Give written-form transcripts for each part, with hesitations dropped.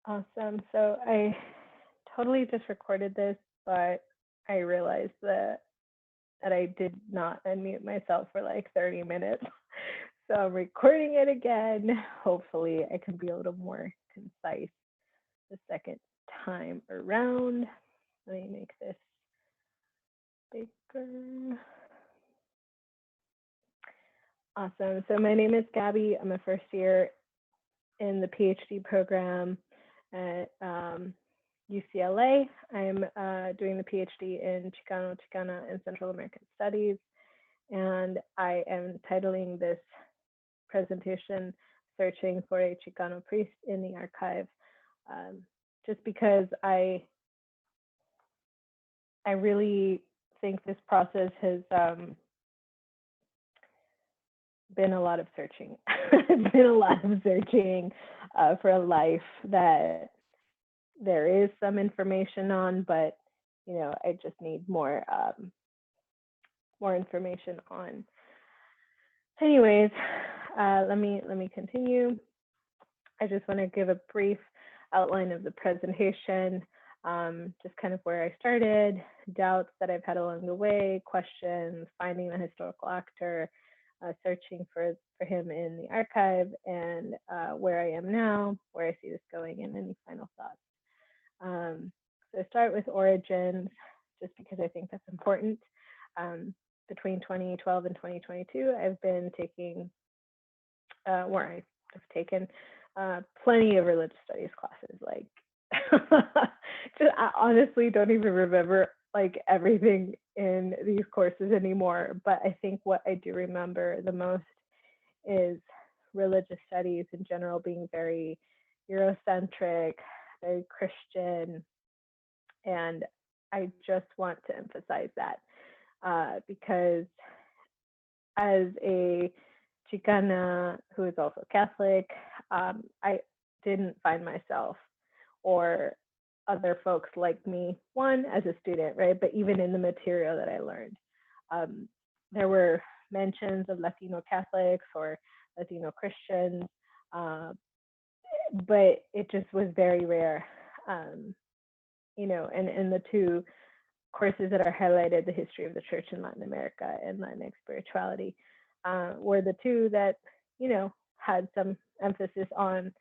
Awesome. So I totally just recorded this, but I realized that I did not unmute myself for like 30 minutes. So I'm recording it again. Hopefully I can be a little more concise the second time around. Let me make this bigger. Awesome. So my name is Gabby. I'm a first year in the PhD program at UCLA. I'm doing the PhD in Chicano, Chicana, and Central American Studies, and I am titling this presentation "Searching for a Chicano Priest in the Archive," um, just because I really think this process has been a lot of searching. It's been a lot of searching for a life that there is some information on, but I just need more information on. Anyways, let me continue. I just want to give a brief outline of the presentation, just kind of where I started, doubts that I've had along the way, questions, finding the historical actor, searching for him in the archive, and where I am now, where I see this going, and any final thoughts. Um, so start with origins, just because I think that's important. Um, Between 2012 and 2022, I've been taking, where I've taken plenty of religious studies classes. Like, just, I honestly don't even remember like everything in these courses anymore. But I think what I do remember the most is religious studies in general being very Eurocentric, very Christian, and I just want to emphasize that because as a Chicana who is also Catholic, I didn't find myself or other folks like me, one, as a student, right? But even in the material that I learned, um, there were mentions of Latino Catholics or Latino Christians, uh, but it just was very rare. Um, and the two courses that are highlighted, the history of the church in Latin America and Latinx spirituality, were the two that, had some emphasis on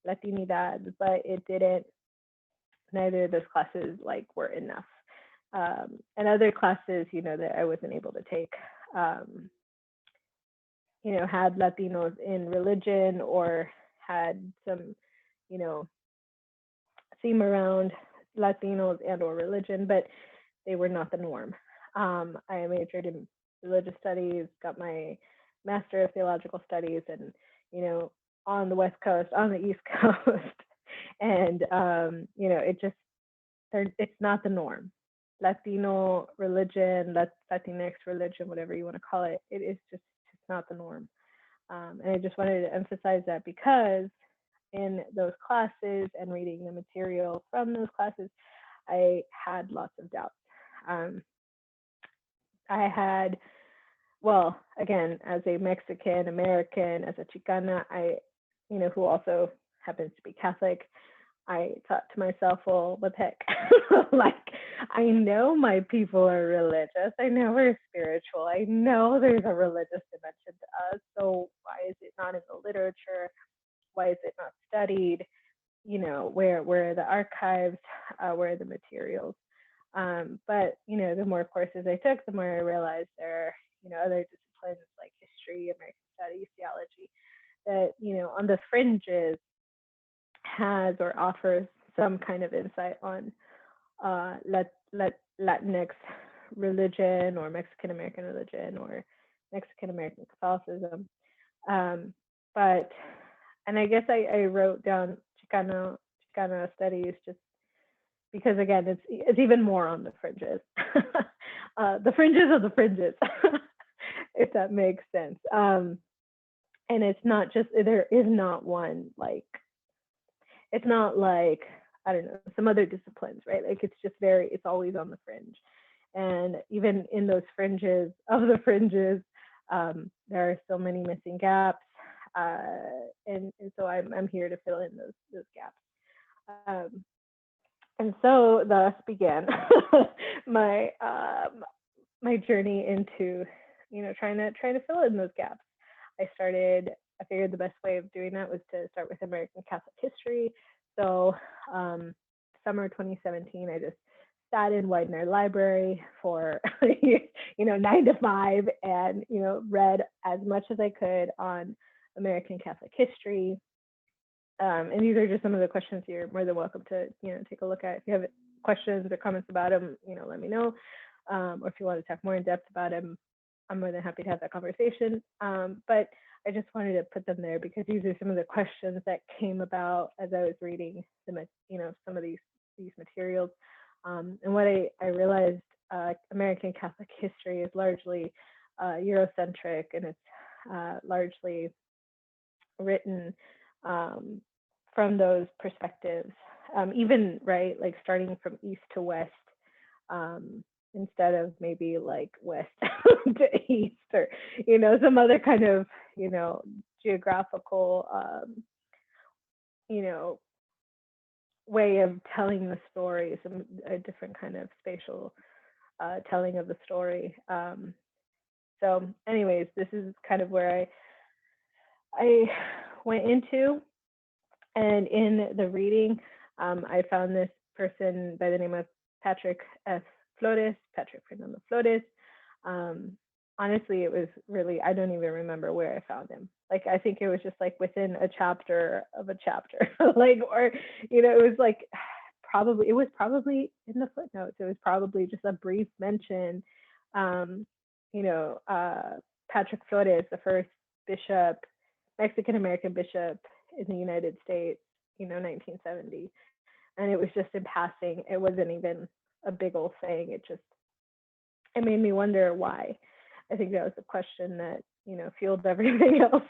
Latinidad, but it didn't, neither of those classes like were enough. And other classes, that I wasn't able to take, um, had Latinos in religion or had some, you know, theme around Latinos and or religion, but they were not the norm. I majored in religious studies, got my Master of Theological Studies, and on the West Coast, on the East Coast, and it just it's not the norm. Latino religion, Latinx religion, whatever you want to call it, it is just not the norm. And I just wanted to emphasize that because in those classes and reading the material from those classes, I had lots of doubts. Um, I had, well, again, as a Mexican American, as a Chicana, who also happens to be Catholic, I thought to myself, well, what the heck? Like, I know my people are religious. I know we're spiritual. I know there's a religious dimension to us. So why is it not in the literature? Why is it not studied? Where are the archives? Where are the materials? But the more courses I took, the more I realized there are other disciplines like history, American studies, theology that on the fringes has or offers some kind of insight on Latinx religion or Mexican American religion or Mexican American Catholicism. Um, but and I guess I wrote down Chicano studies just because again it's even more on the fringes, the fringes of the fringes, if that makes sense. And it's not just there is not one like it's not like I don't know some other disciplines, right? Like it's always on the fringe, and even in those fringes of the fringes, there are so many missing gaps, and so I'm here to fill in those gaps. And so thus began my my journey into, trying to fill in those gaps. I started. I figured the best way of doing that was to start with American Catholic history. So um, summer 2017, I just sat in Widener Library for 9 to 5, and read as much as I could on American Catholic history. And these are just some of the questions you're more than welcome to, take a look at. If you have questions or comments about them, let me know. Or if you want to talk more in depth about them, I'm more than happy to have that conversation. But I just wanted to put them there because these are some of the questions that came about as I was reading some of these materials. And what I realized, American Catholic history is largely Eurocentric, and it's largely written um, from those perspectives, even right, like starting from east to west, um, instead of maybe like west to east, or some other kind of geographical you know way of telling the story, a different kind of spatial telling of the story. So, anyways, this is kind of where I went into. And in the reading, I found this person by the name of Patrick F. Flores, Patrick Fernando Flores. Um, Honestly, it was really, I don't even remember where I found him. Like, I think it was just like within a chapter of a chapter, like, or, it was like it was probably in the footnotes. It was probably just a brief mention. Um, you know, uh, Patrick Flores, the first bishop, Mexican American bishop in the United States, 1970. And it was just in passing. It wasn't even a big old thing. It made me wonder why. I think that was a question that, fueled everything else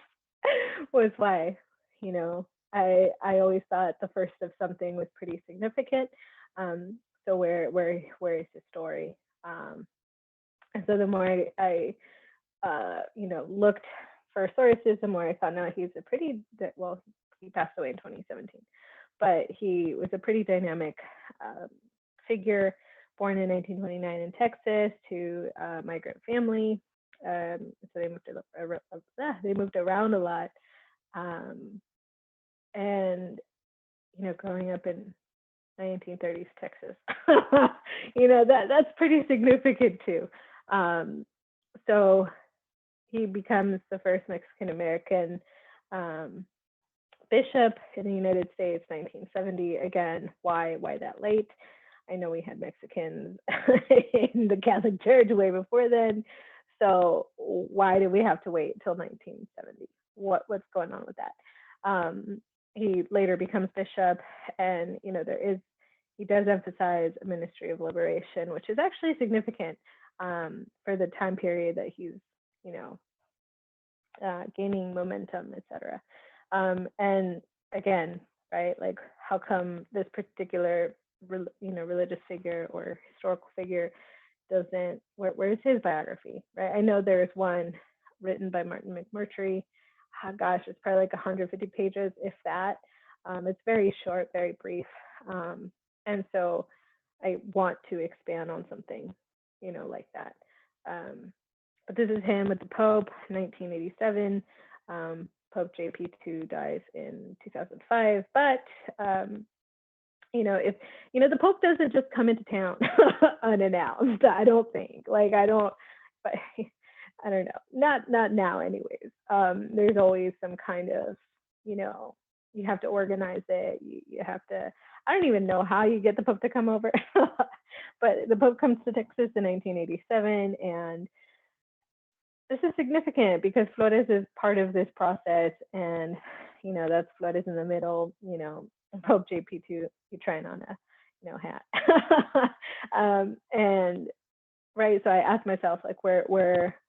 was why, you know, I always thought the first of something was pretty significant. So where is the story? And so the more looked for sources, the more I found out he's a pretty, well, he passed away in 2017, but he was a pretty dynamic um, figure, born in 1929 in Texas to a migrant family. So they moved around a lot, um, and growing up in 1930s Texas, that's pretty significant too. Um, so he becomes the first Mexican American um, bishop in the United States, 1970. Again, why that late? I know we had Mexicans in the Catholic Church way before then. So why do we have to wait till 1970? What's going on with that? He later becomes bishop, and he does emphasize a ministry of liberation, which is actually significant for the time period that he's you know gaining momentum, etc. And again, right, like how come this particular religious figure or historical figure doesn't, where's his biography, right? I know there's one written by Martin McMurtry. Gosh, it's probably like 150 pages, if that. It's very short, very brief. And so I want to expand on something, like that. But this is him with the Pope, 1987. Pope JP2 dies in 2005. But if the Pope doesn't just come into town unannounced, I don't think. Like but I don't know. Not now, anyways. There's always some kind of, you have to organize it. You have to. I don't even know how you get the Pope to come over, but the Pope comes to Texas in 1987, and this is significant because Flores is part of this process, and that's Flores in the middle. Pope JP2, you trying on a hat, and right. So I asked myself, like, where,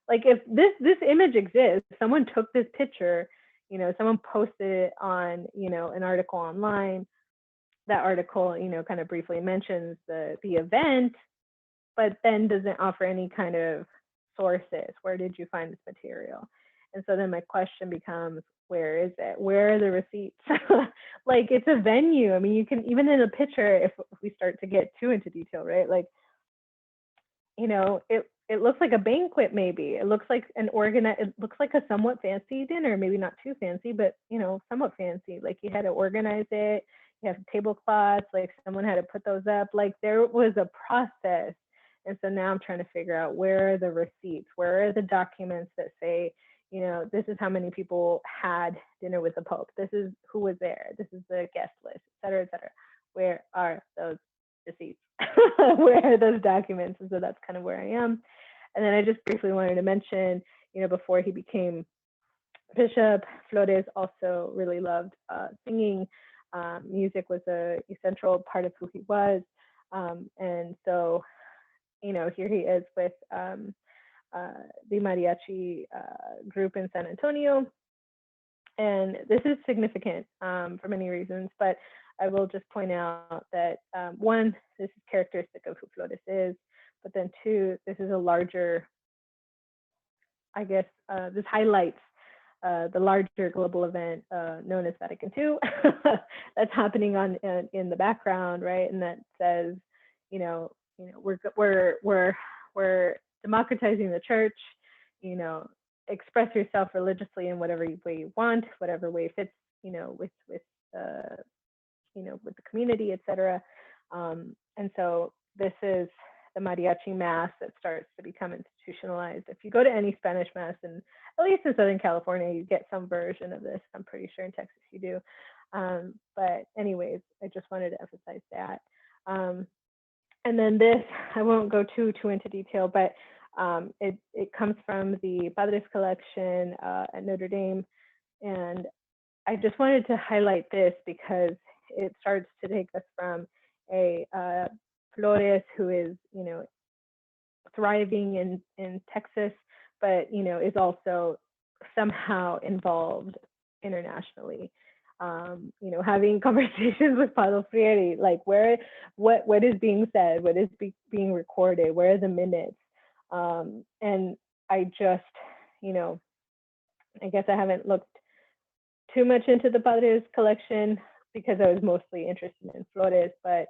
like, if this image exists, someone took this picture, someone posted it on, an article online. That article, kind of briefly mentions the event, but then doesn't offer any kind of sources. Where did you find this material? And so then my question becomes, where is it? Where are the receipts? Like, it's a venue. I mean, you can, even in a picture, if we start to get too into detail, right? Like, it looks like a banquet, maybe. It looks like it looks like a somewhat fancy dinner, maybe not too fancy, but somewhat fancy. Like, you had to organize it, you have tablecloths, like someone had to put those up. Like, there was a process. And so now I'm trying to figure out, where are the receipts? Where are the documents that say, this is how many people had dinner with the Pope. This is who was there. This is the guest list, et cetera, et cetera. Where are those receipts? Where are those documents? And so that's kind of where I am. And then I just briefly wanted to mention, before he became bishop, Flores also really loved singing. Music was a central part of who he was. And so, here he is with the mariachi group in San Antonio. And this is significant for many reasons, but I will just point out that one, this is characteristic of who Flores is, but then two, this is a larger, I guess, this highlights the larger global event known as Vatican II that's happening in the background, right? And that says, we're democratizing the church, express yourself religiously in whatever way you want, whatever way fits, with with the community, etc. And so this is the mariachi mass that starts to become institutionalized. If you go to any Spanish mass, and at least in Southern California, you get some version of this. I'm pretty sure in Texas you do. But anyways, I just wanted to emphasize that. And then this, I won't go too into detail, but it comes from the Padres collection at Notre Dame. And I just wanted to highlight this because it starts to take us from a Flores who is, thriving in Texas, but, is also somehow involved internationally. Having conversations with Paulo Freire, like what is being said, what is being recorded, where are the minutes? And I just, I guess I haven't looked too much into the Padres collection because I was mostly interested in Flores, but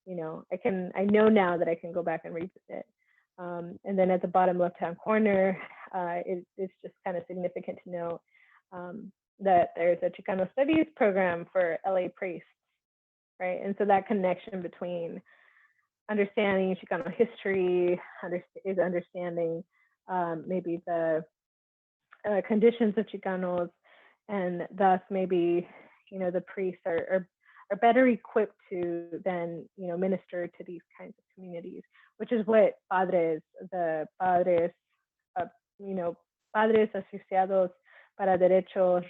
I know now that I can go back and revisit it. And then at the bottom left-hand corner, it's just kind of significant to note that there's a Chicano studies program for LA priests, right? And so that connection between understanding Chicano history is understanding maybe the conditions of Chicanos, and thus maybe the priests are better equipped to then minister to these kinds of communities, which is what the padres padres asociados para derechos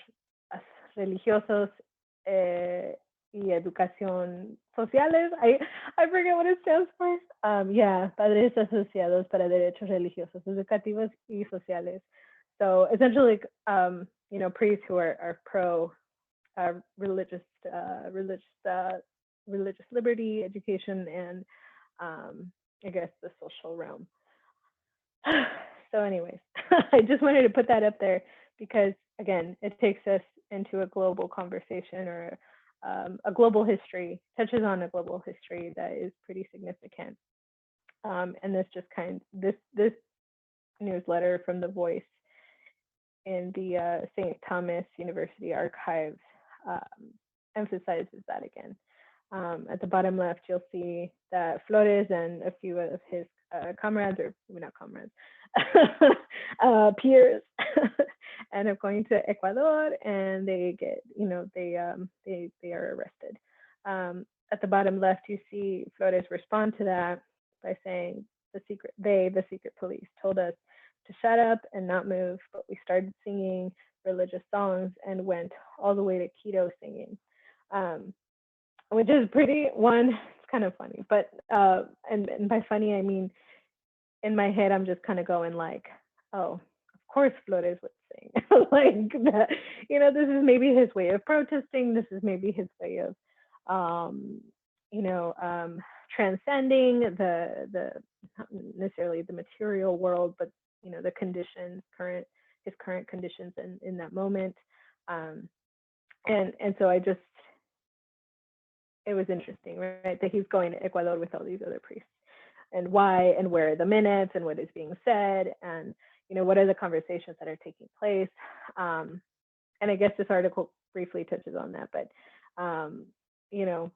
religiosos y educación sociales. I forget what it stands for. Padres asociados para derechos religiosos, educativos y sociales. So essentially, priests who are pro religious liberty, education, and I guess the social realm. So anyways, I just wanted to put that up there because, again, it takes us into a global conversation or a global history, touches on a global history that is pretty significant. And this newsletter from The Voice in the St. Thomas University archives emphasizes that again. At the bottom left, you'll see that Flores and a few of his comrades, or maybe not comrades, peers, end up going to Ecuador, and they get, they are arrested. At the bottom left, you see Flores respond to that by saying the secret police told us to shut up and not move, but we started singing religious songs and went all the way to Quito singing, which is it's kind of funny, but and by funny I mean in my head I'm just kind of going like, oh, of course Flores would sing. Like that, this is maybe his way of protesting, this is maybe his way of transcending the not necessarily the material world, but the current his current conditions in that moment. Um, and so it was interesting, right, that he's going to Ecuador with all these other priests, and why, and where are the minutes, and what is being said, and what are the conversations that are taking place. And I guess this article briefly touches on that, but you know,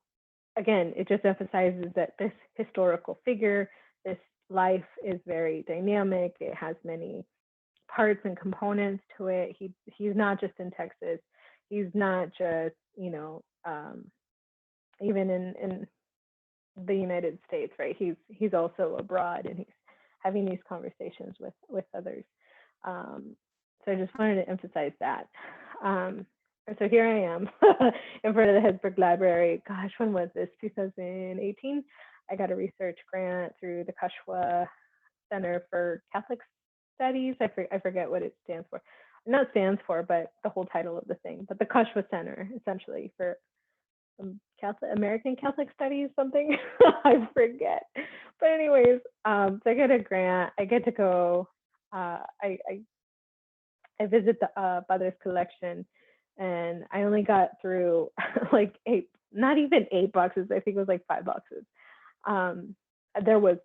again, it just emphasizes that this historical figure, this life is very dynamic. It has many parts and components to it. He's not just in Texas. He's not just, even in the United States, right? He's also abroad, and he's having these conversations with others. So I just wanted to emphasize that. So here I am in front of the Hesburgh Library. Gosh, when was this? 2018. I got a research grant through the Kashwa Center for Catholic Studies. I forget what it stands for. Not stands for, but the whole title of the thing. But the Kashwa Center, essentially, for American Catholic Studies, something. I forget. But anyways, so I get a grant. I get to go. I visit the Padres collection, and I only got through like not even 8 boxes. I think it was like 5 boxes. There was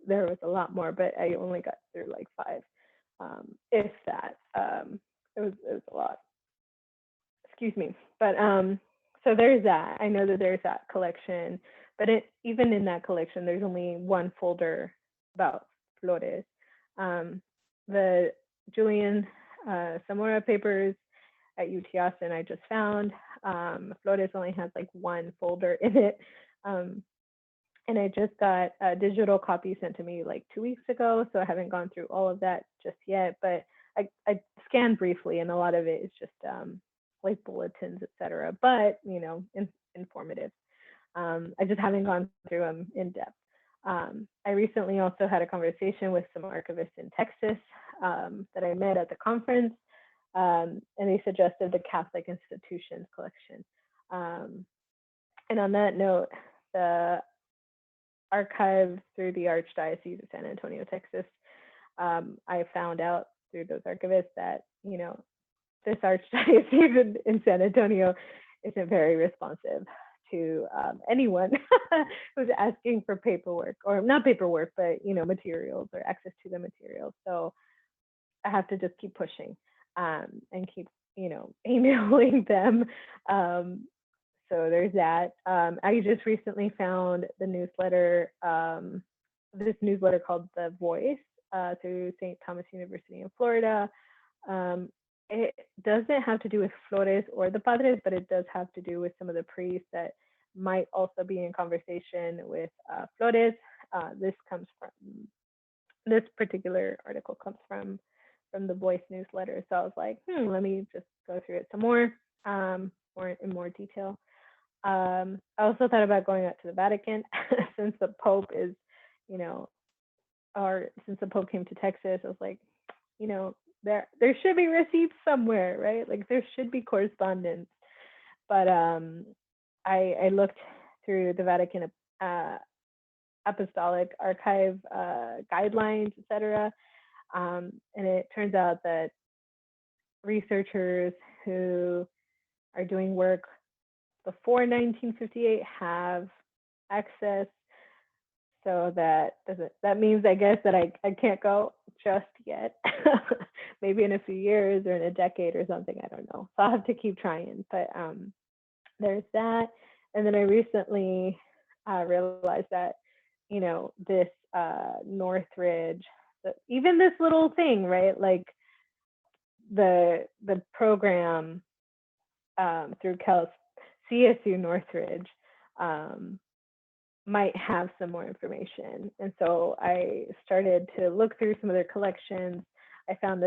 a lot more, but I only got through like 5, if that. It was a lot. Excuse me. But so there's that. I know that there's that collection, but even in that collection, there's only one folder about Flores. The Julian Zamora papers at UT Austin I just found. Flores only has like one folder in it. And I just got a digital copy sent to me like 2 weeks ago, so I haven't gone through all of that just yet, but I scanned briefly, and a lot of it is just like bulletins, etc., but informative. I just haven't gone through them in depth. I recently also had a conversation with some archivists in Texas that I met at the conference, and they suggested the Catholic Institutions collection. And on that note, the archives through the Archdiocese of San Antonio, Texas, I found out through those archivists that, this Archdiocese in San Antonio isn't very responsive to anyone who's asking for paperwork, or not paperwork, but materials or access to the materials. So I have to just keep pushing and keep emailing them. So there's that. I just recently found the newsletter, this newsletter called The Voice through St. Thomas University in Florida. It doesn't have to do with Flores or the Padres, but it does have to do with some of the priests that might also be in conversation with Flores. This particular article comes from the Voice newsletter. So I was like, let me just go through it some more in more detail. I also thought about going out to the Vatican since the Pope is, or since the Pope came to Texas. I was like, there should be receipts somewhere, right? Like there should be correspondence. But I looked through the Vatican Apostolic Archive guidelines, etc. And it turns out that researchers who are doing work before 1958 have access. So that means, I guess, that I can't go just yet. Maybe in a few years or in a decade or something, I don't know. So I'll have to keep trying. But there's that. And then I recently realized that, this Northridge, even this little thing, right? Like the program through CSU Northridge might have some more information. And so I started to look through some of their collections. I found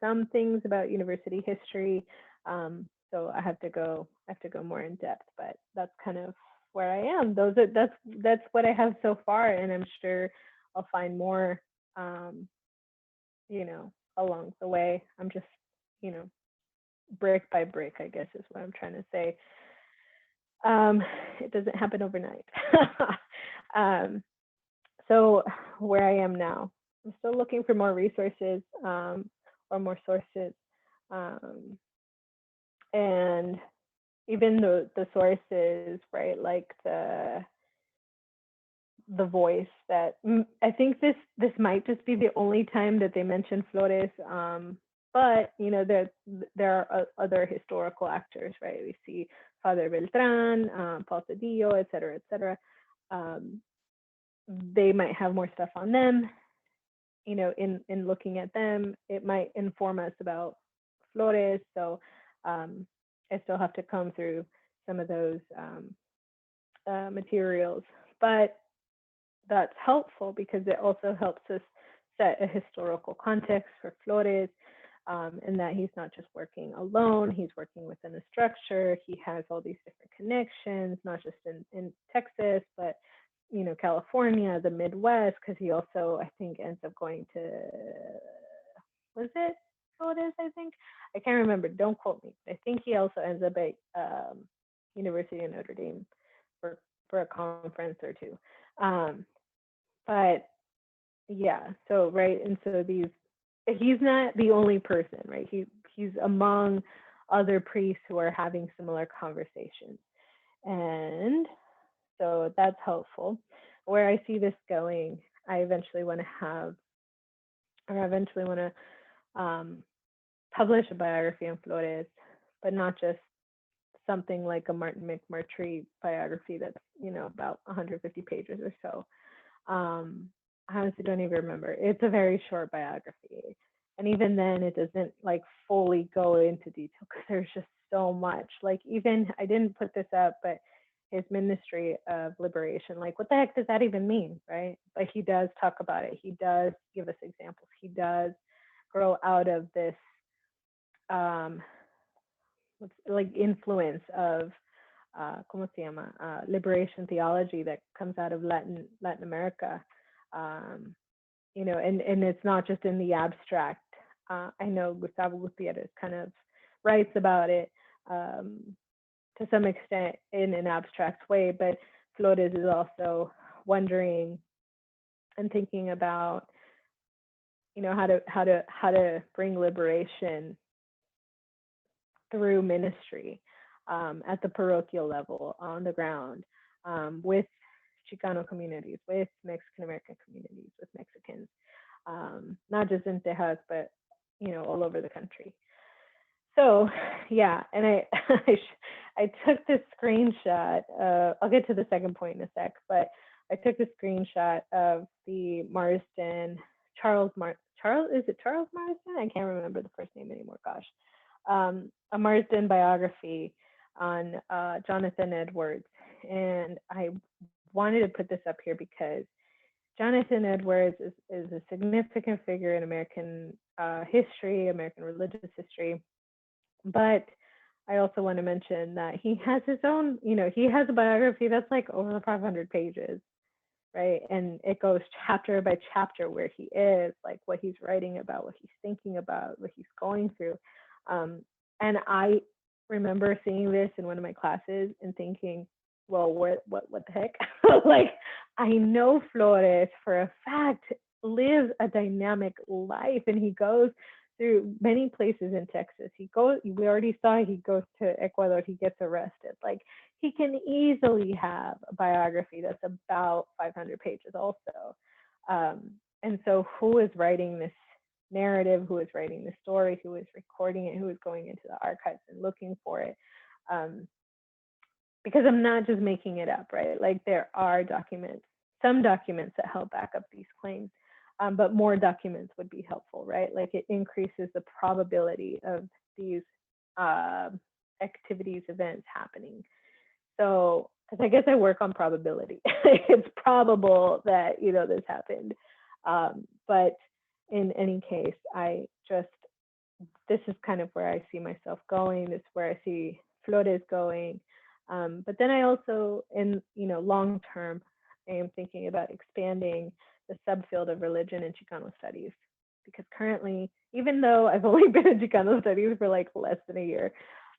some things about university history. So I have to go more in depth, but that's kind of where I am. That's what I have so far, and I'm sure I'll find more along the way. I'm just, brick by brick, I guess is what I'm trying to say. It doesn't happen overnight. So where I am now, I'm still looking for more resources. One or more sources. Um, and even the sources, right, like the voice that I think this might just be the only time that they mention Flores. But there are other historical actors, right? We see Father Beltran, Paul Cedillo, et cetera, et cetera. Um, they might have more stuff on them. In looking at them, it might inform us about Flores. So I still have to comb through some of those materials, but that's helpful because it also helps us set a historical context for Flores, and that he's not just working alone, he's working within a structure. He has all these different connections, not just in Texas, but California, the Midwest, because he also, I think, ends up going to, was it Flores, I think? I can't remember, don't quote me. I think he also ends up at University of Notre Dame for a conference or two. But yeah, so right, and so he's not the only person, right? He's among other priests who are having similar conversations, and so that's helpful. Where I see this going, I eventually want to publish a biography on Flores, but not just something like a Martin McMurtry biography that's about 150 pages or so. I honestly don't even remember. It's a very short biography, and even then, it doesn't like fully go into detail because there's just so much. Like, even I didn't put this up, but his ministry of liberation, like, what the heck does that even mean, right? But he does talk about it. He does give us examples. He does grow out of this um, like influence of ¿cómo se llama? Liberation theology that comes out of Latin America. Um, and it's not just in the abstract. I know Gustavo Gutierrez kind of writes about it to some extent in an abstract way, but Flores is also wondering and thinking about, how to bring liberation through ministry at the parochial level on the ground with Chicano communities, with Mexican American communities, with Mexicans, not just in Texas, but all over the country. So yeah, and I took this screenshot. I'll get to the second point in a sec, but I took a screenshot of the Marsden is it Charles Marsden? I can't remember the first name anymore. Gosh, a Marsden biography on Jonathan Edwards, and I wanted to put this up here because Jonathan Edwards is a significant figure in American history, American religious history. But I also want to mention that he has his own, he has a biography that's like over 500 pages, right? And it goes chapter by chapter where he is, like what he's writing about, what he's thinking about, what he's going through. And I remember seeing this in one of my classes and thinking, well, what the heck? Like, I know Flores for a fact lives a dynamic life, and he goes through many places in Texas. We already saw he goes to Ecuador, he gets arrested. Like, he can easily have a biography that's about 500 pages also. And so who is writing this narrative, who is writing the story, who is recording it, who is going into the archives and looking for it? Because I'm not just making it up, right? Like, there are some documents that help back up these claims, but more documents would be helpful, right? Like, it increases the probability of these activities, events happening. So, because I guess I work on probability. It's probable that, this happened. But in any case, this is kind of where I see myself going. This is where I see Flores going. But then I also, in long term, I am thinking about expanding the subfield of religion and Chicano studies, because currently, even though I've only been in Chicano studies for like less than a year,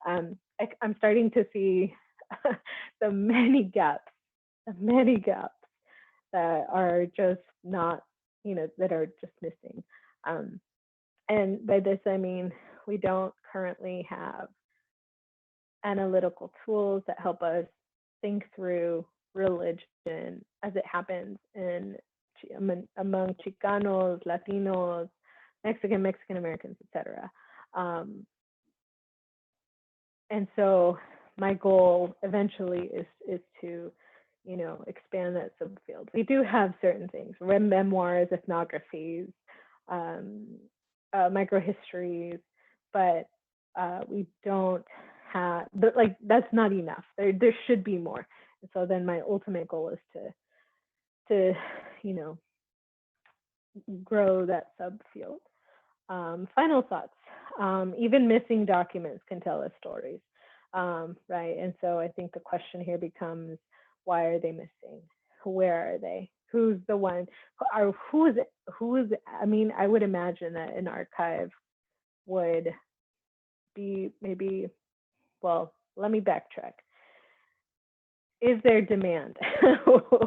I'm starting to see the many gaps that are just not, that are just missing. And by this, I mean, we don't currently have analytical tools that help us think through religion as it happens among Chicanos, Latinos, Mexican Americans, etc. Um, and so my goal eventually is to, expand that subfield. We do have certain things: memoirs, ethnographies, um, microhistories, but we don't have. But like that's not enough. There should be more. And so then my ultimate goal is to you know grow that subfield. Final thoughts. Even missing documents can tell us stories, right? And so I think the question here becomes, why are they missing? Where are they? Who's the one? Or who's? I mean, I would imagine that an archive would be maybe. Well, let me backtrack. Is there demand?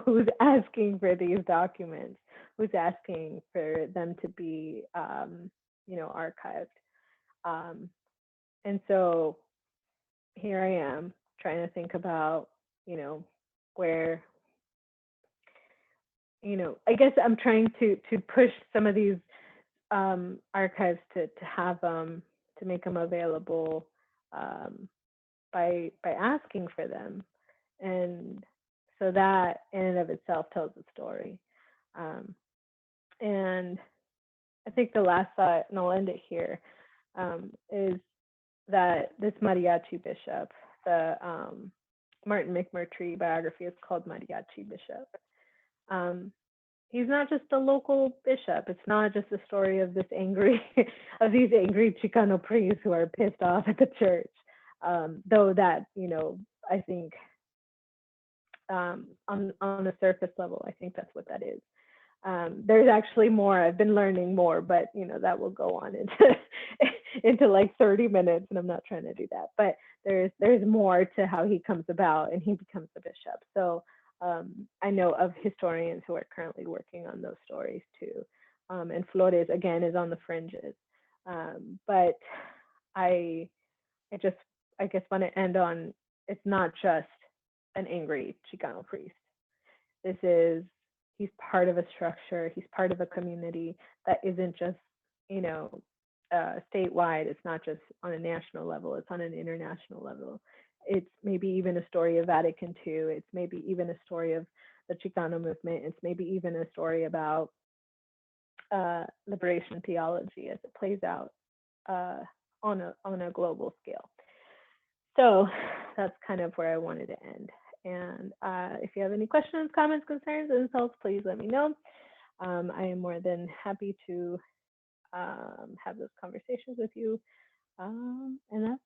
Who's asking for these documents? Who's asking for them to be, archived? Um, and so here I am trying to think about, where, I guess I'm trying to push some of these archives to have them, to make them available, um, by asking for them. And so that in and of itself tells a story. Um, and I think the last thought, and I'll end it here, is that this mariachi bishop, the Martin McMurtry biography is called Mariachi Bishop. Um, he's not just a local bishop. It's not just a story of this angry, of these angry Chicano priests who are pissed off at the church. Though that, I think on a surface level, I think that's what that is. There's actually more. I've been learning more, but that will go on into into like 30 minutes, and I'm not trying to do that. But there's more to how he comes about and he becomes a bishop. So I know of historians who are currently working on those stories too. And Flores again is on the fringes. But I I just I guess want to end on, it's not just an angry Chicano priest. This is, he's part of a structure, he's part of a community that isn't just, you know, statewide. It's not just on a national level, it's on an international level. It's maybe even a story of Vatican II. It's maybe even a story of the Chicano movement. It's maybe even a story about liberation theology as it plays out on a global scale. So that's kind of where I wanted to end. And if you have any questions, comments, concerns, insults, please let me know. I am more than happy to have those conversations with you. And that's